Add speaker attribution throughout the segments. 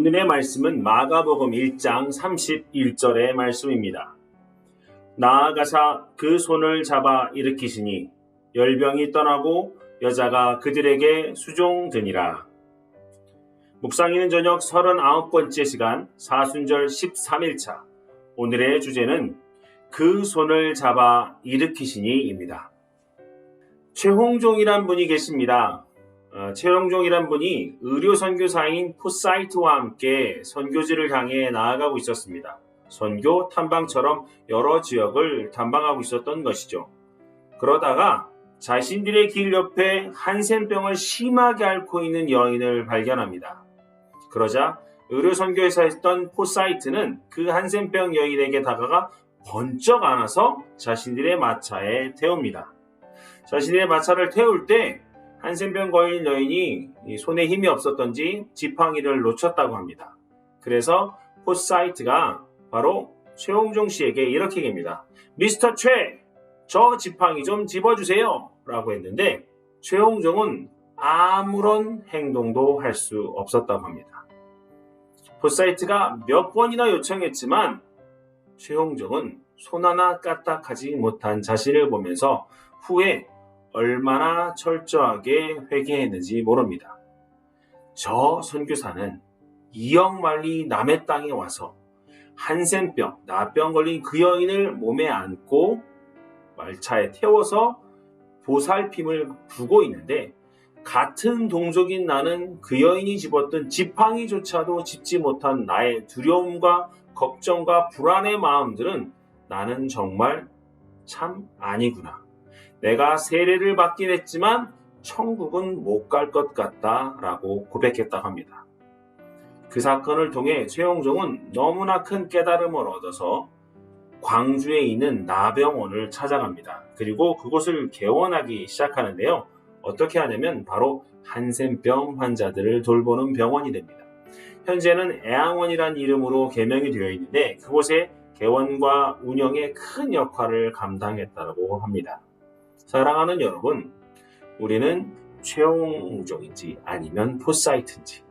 Speaker 1: 오늘의 말씀은 마가복음 1장 31절의 말씀입니다. 나아가사 그 손을 잡아 일으키시니 열병이 떠나고 여자가 그들에게 수종드니라. 묵상이는 저녁 39번째 시간 사순절 13일차. 오늘의 주제는 그 손을 잡아 일으키시니입니다. 최홍종이란 분이 계십니다. 최홍종이란 분이 의료 선교사인 포사이트와 함께 선교지를 향해 나아가고 있었습니다. 선교 탐방처럼 여러 지역을 탐방하고 있었던 것이죠. 그러다가 자신들의 길 옆에 한센병을 심하게 앓고 있는 여인을 발견합니다. 그러자 의료 선교사였던 포사이트는 그 한센병 여인에게 다가가 번쩍 안아서 자신들의 마차에 태웁니다. 자신의 마차를 태울 때 한센병 걸린 여인이 손에 힘이 없었던지 지팡이를 놓쳤다고 합니다. 그래서 포사이트가 바로 최홍종 씨에게 이렇게 얘기합니다. 미스터 최, 저 지팡이 좀 집어주세요 라고 했는데 최홍종은 아무런 행동도 할 수 없었다고 합니다. 포사이트가 몇 번이나 요청했지만 최홍종은 손 하나 까딱하지 못한 자신을 보면서 후에 얼마나 철저하게 회개했는지 모릅니다. 저 선교사는 이역만리 남의 땅에 와서 한센병, 나병 걸린 그 여인을 몸에 안고 말차에 태워서 보살핌을 주고 있는데 같은 동족인 나는 그 여인이 집었던 지팡이조차도 짚지 못한 나의 두려움과 걱정과 불안의 마음들은 나는 정말 참 아니구나. 내가 세례를 받긴 했지만 천국은 못 갈 것 같다 라고 고백했다고 합니다. 그 사건을 통해 최홍종은 너무나 큰 깨달음을 얻어서 광주에 있는 나병원을 찾아갑니다. 그리고 그곳을 개원하기 시작하는데요. 어떻게 하냐면 바로 한센병 환자들을 돌보는 병원이 됩니다. 현재는 애양원이라는 이름으로 개명이 되어 있는데 그곳의 개원과 운영에 큰 역할을 감당했다고 합니다. 사랑하는 여러분, 우리는 최홍종인지 아니면 포사이트인지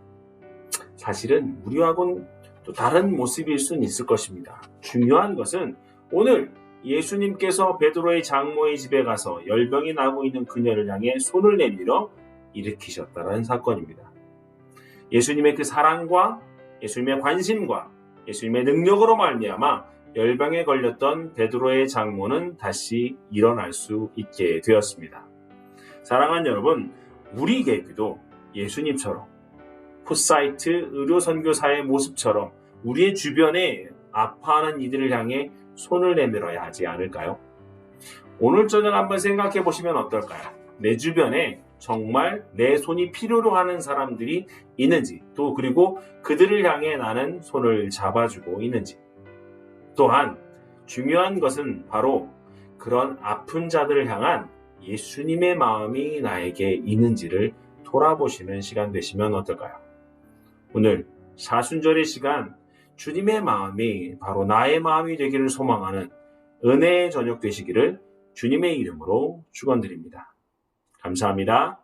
Speaker 1: 사실은 우리하고는 또 다른 모습일 수는 있을 것입니다. 중요한 것은 오늘 예수님께서 베드로의 장모의 집에 가서 열병이 나고 있는 그녀를 향해 손을 내밀어 일으키셨다는 사건입니다. 예수님의 그 사랑과 예수님의 관심과 예수님의 능력으로 말미암아 열병에 걸렸던 베드로의 장모는 다시 일어날 수 있게 되었습니다. 사랑하는 여러분, 우리에게도 예수님처럼 포사이트 의료선교사의 모습처럼 우리의 주변에 아파하는 이들을 향해 손을 내밀어야 하지 않을까요? 오늘 저녁 한번 생각해 보시면 어떨까요? 내 주변에 정말 내 손이 필요로 하는 사람들이 있는지, 또 그리고 그들을 향해 나는 손을 잡아주고 있는지. 또한 중요한 것은 바로 그런 아픈 자들을 향한 예수님의 마음이 나에게 있는지를 돌아보시는 시간 되시면 어떨까요? 오늘 사순절의 시간 주님의 마음이 바로 나의 마음이 되기를 소망하는 은혜의 저녁 되시기를 주님의 이름으로 축원드립니다. 감사합니다.